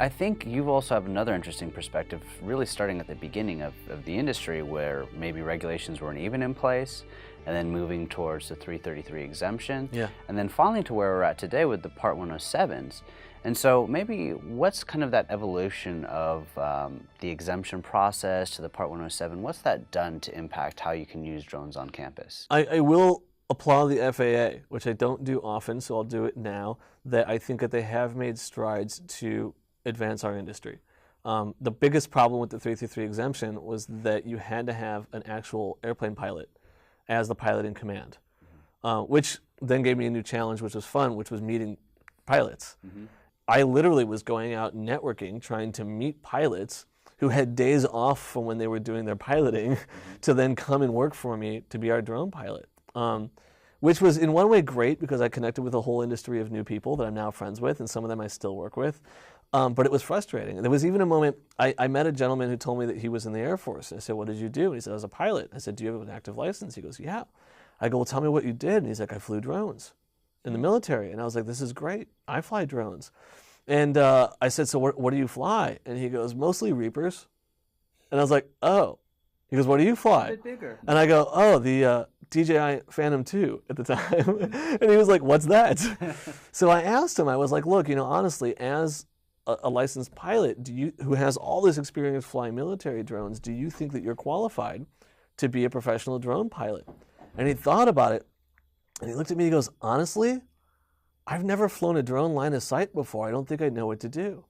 I think you also have another interesting perspective, really starting at the beginning of the industry where maybe regulations weren't even in place, and then moving towards the 333 exemption, Yeah. and then finally to where we're at today with the Part 107s. And so maybe what's kind of that evolution of the exemption process to the Part 107, what's that done to impact how you can use drones on campus? I will applaud the FAA, which I don't do often, so I'll do it now, that I think that they have made strides to advance our industry. The biggest problem with the 333 exemption was that you had to have an actual airplane pilot as the pilot in command, which then gave me a new challenge, which was fun, which was meeting pilots. I literally was going out networking, trying to meet pilots who had days off from when they were doing their piloting to then come and work for me to be our drone pilot. Which was in one way great because I connected with a whole industry of new people that I'm now friends with, and some of them I still work with. But it was frustrating. There was even a moment, I met a gentleman who told me that he was in the Air Force. And I said, what did you do? And he said, I was a pilot. I said, do you have an active license? He goes, yeah. I go, well, tell me what you did. And he's like, I flew drones in the military. And I was like, this is great. I fly drones. And I said, so what do you fly? And he goes, mostly Reapers. And I was like, oh. He goes, what do you fly? A bit bigger. And I go, oh, the DJI Phantom 2 at the time. And he was like, what's that? So I asked him, I was like, look, honestly, as a licensed pilot who has all this experience flying military drones, do you think that you're qualified to be a professional drone pilot? And he thought about it, and he looked at me and he goes, honestly, I've never flown a drone line of sight before. I don't think I know what to do.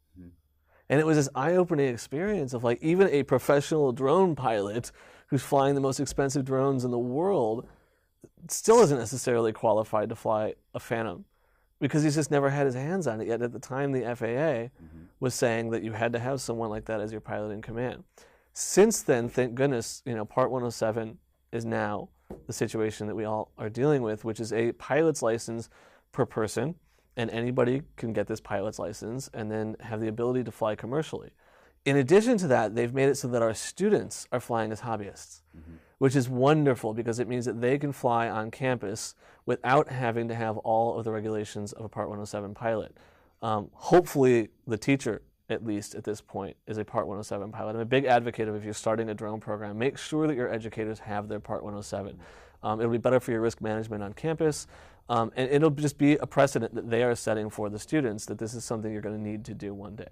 And it was this eye-opening experience of like even a professional drone pilot who's flying the most expensive drones in the world still isn't necessarily qualified to fly a Phantom because he's just never had his hands on it yet. At the time, the FAA was saying that you had to have someone like that as your pilot in command. Since then, thank goodness, Part 107 is now the situation that we all are dealing with, which is a pilot's license per person. And anybody can get this pilot's license and then have the ability to fly commercially. In addition to that, they've made it so that our students are flying as hobbyists, which is wonderful because it means that they can fly on campus without having to have all of the regulations of a Part 107 pilot. Hopefully, the teacher, at least at this point, is a Part 107 pilot. I'm a big advocate of if you're starting a drone program, make sure that your educators have their Part 107. It'll be better for your risk management on campus. And it'll just be a precedent that they are setting for the students that this is something you're going to need to do one day.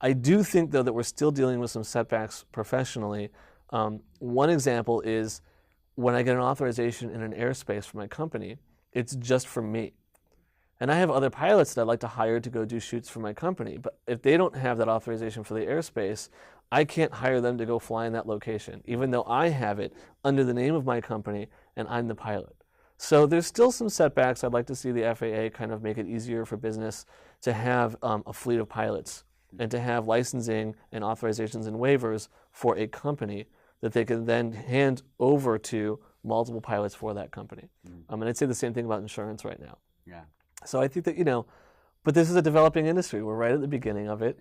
I do think, though, that we're still dealing with some setbacks professionally. One example is when I get an authorization in an airspace for my company, it's just for me. And I have other pilots that I'd like to hire to go do shoots for my company. But if they don't have that authorization for the airspace, I can't hire them to go fly in that location, even though I have it under the name of my company and I'm the pilot. So there's still some setbacks. I'd like to see the FAA kind of make it easier for business to have a fleet of pilots and to have licensing and authorizations and waivers for a company that they can then hand over to multiple pilots for that company. And I'd say the same thing about insurance right now. Yeah. So I think that, but this is a developing industry. We're right at the beginning of it.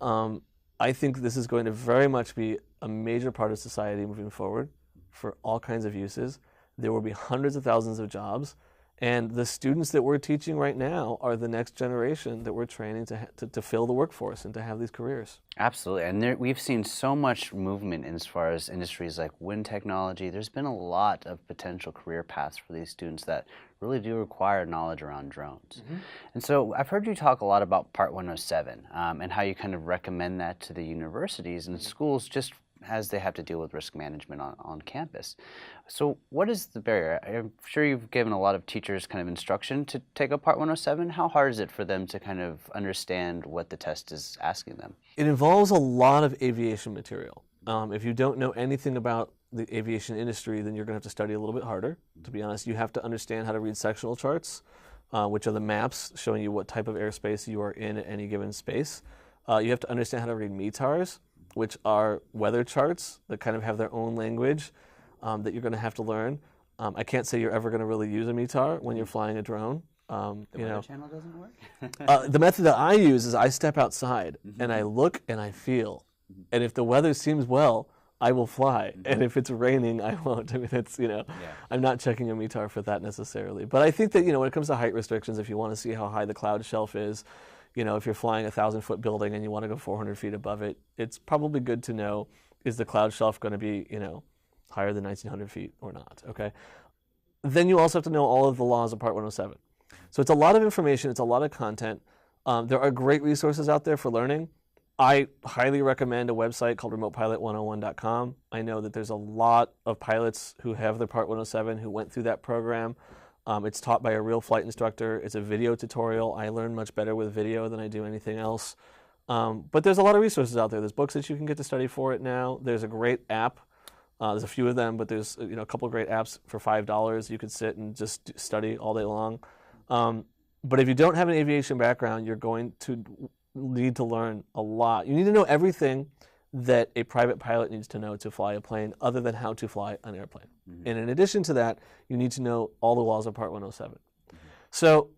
Yeah. I think this is going to very much be a major part of society moving forward for all kinds of uses. There will be hundreds of thousands of jobs, and the students that we're teaching right now are the next generation that we're training to fill the workforce and to have these careers. Absolutely, and we've seen so much movement as far as industries like wind technology. There's been a lot of potential career paths for these students that really do require knowledge around drones. And so I've heard you talk a lot about Part 107 and how you kind of recommend that to the universities and schools just as they have to deal with risk management on campus. So what is the barrier? I'm sure you've given a lot of teachers kind of instruction to take a Part 107. How hard is it for them to kind of understand what the test is asking them? It involves a lot of aviation material. If you don't know anything about the aviation industry, then you're going to have to study a little bit harder. To be honest, you have to understand how to read sectional charts, which are the maps showing you what type of airspace you are in at any given space. You have to understand how to read METARs, which are weather charts that kind of have their own language that you're going to have to learn. I can't say you're ever going to really use a METAR when you're flying a drone. The weather channel doesn't work? The method that I use is I step outside and I look and I feel. And if the weather seems well, I will fly. And if it's raining, I won't. I mean, it's, I'm not checking a METAR for that necessarily. But I think that, when it comes to height restrictions, if you want to see how high the cloud shelf is, if you're flying a 1,000-foot building and you want to go 400 feet above it, it's probably good to know, is the cloud shelf going to be, higher than 1,900 feet or not, okay? Then you also have to know all of the laws of Part 107. So it's a lot of information, it's a lot of content. There are great resources out there for learning. I highly recommend a website called remotepilot101.com. I know that there's a lot of pilots who have their Part 107 who went through that program. It's taught by a real flight instructor. It's a video tutorial. I learn much better with video than I do anything else. But there's a lot of resources out there. There's books that you can get to study for it now. There's a great app. There's a few of them, but there's a couple of great apps for $5. You could sit and just study all day long. But if you don't have an aviation background, you're going to need to learn a lot. You need to know everything that a private pilot needs to know to fly a plane other than how to fly an airplane. Mm-hmm. And in addition to that, you need to know all the laws of Part 107. Mm-hmm. So,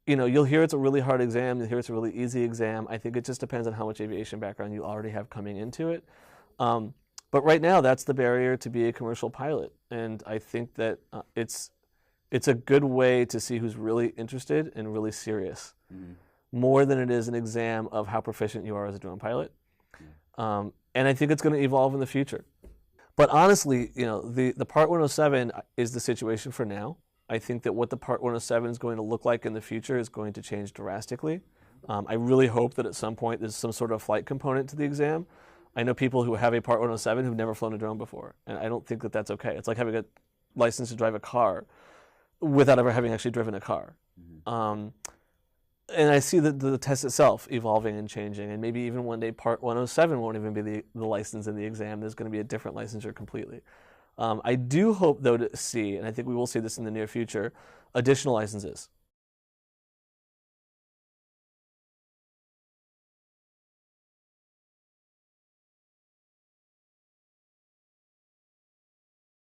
you'll hear it's a really hard exam, you'll hear it's a really easy exam. I think it just depends on how much aviation background you already have coming into it. But right now, that's the barrier to be a commercial pilot. And I think that it's a good way to see who's really interested and really serious, more than it is an exam of how proficient you are as a drone pilot. And I think it's going to evolve in the future. But honestly, the Part 107 is the situation for now. I think that what the Part 107 is going to look like in the future is going to change drastically. I really hope that at some point there's some sort of flight component to the exam. I know people who have a Part 107 who've never flown a drone before, and I don't think that that's okay. It's like having a license to drive a car without ever having actually driven a car. And I see the test itself evolving and changing, and maybe even one day Part 107 won't even be the license in the exam. There's going to be a different licensure completely. I do hope, though, to see, and I think we will see this in the near future, additional licenses.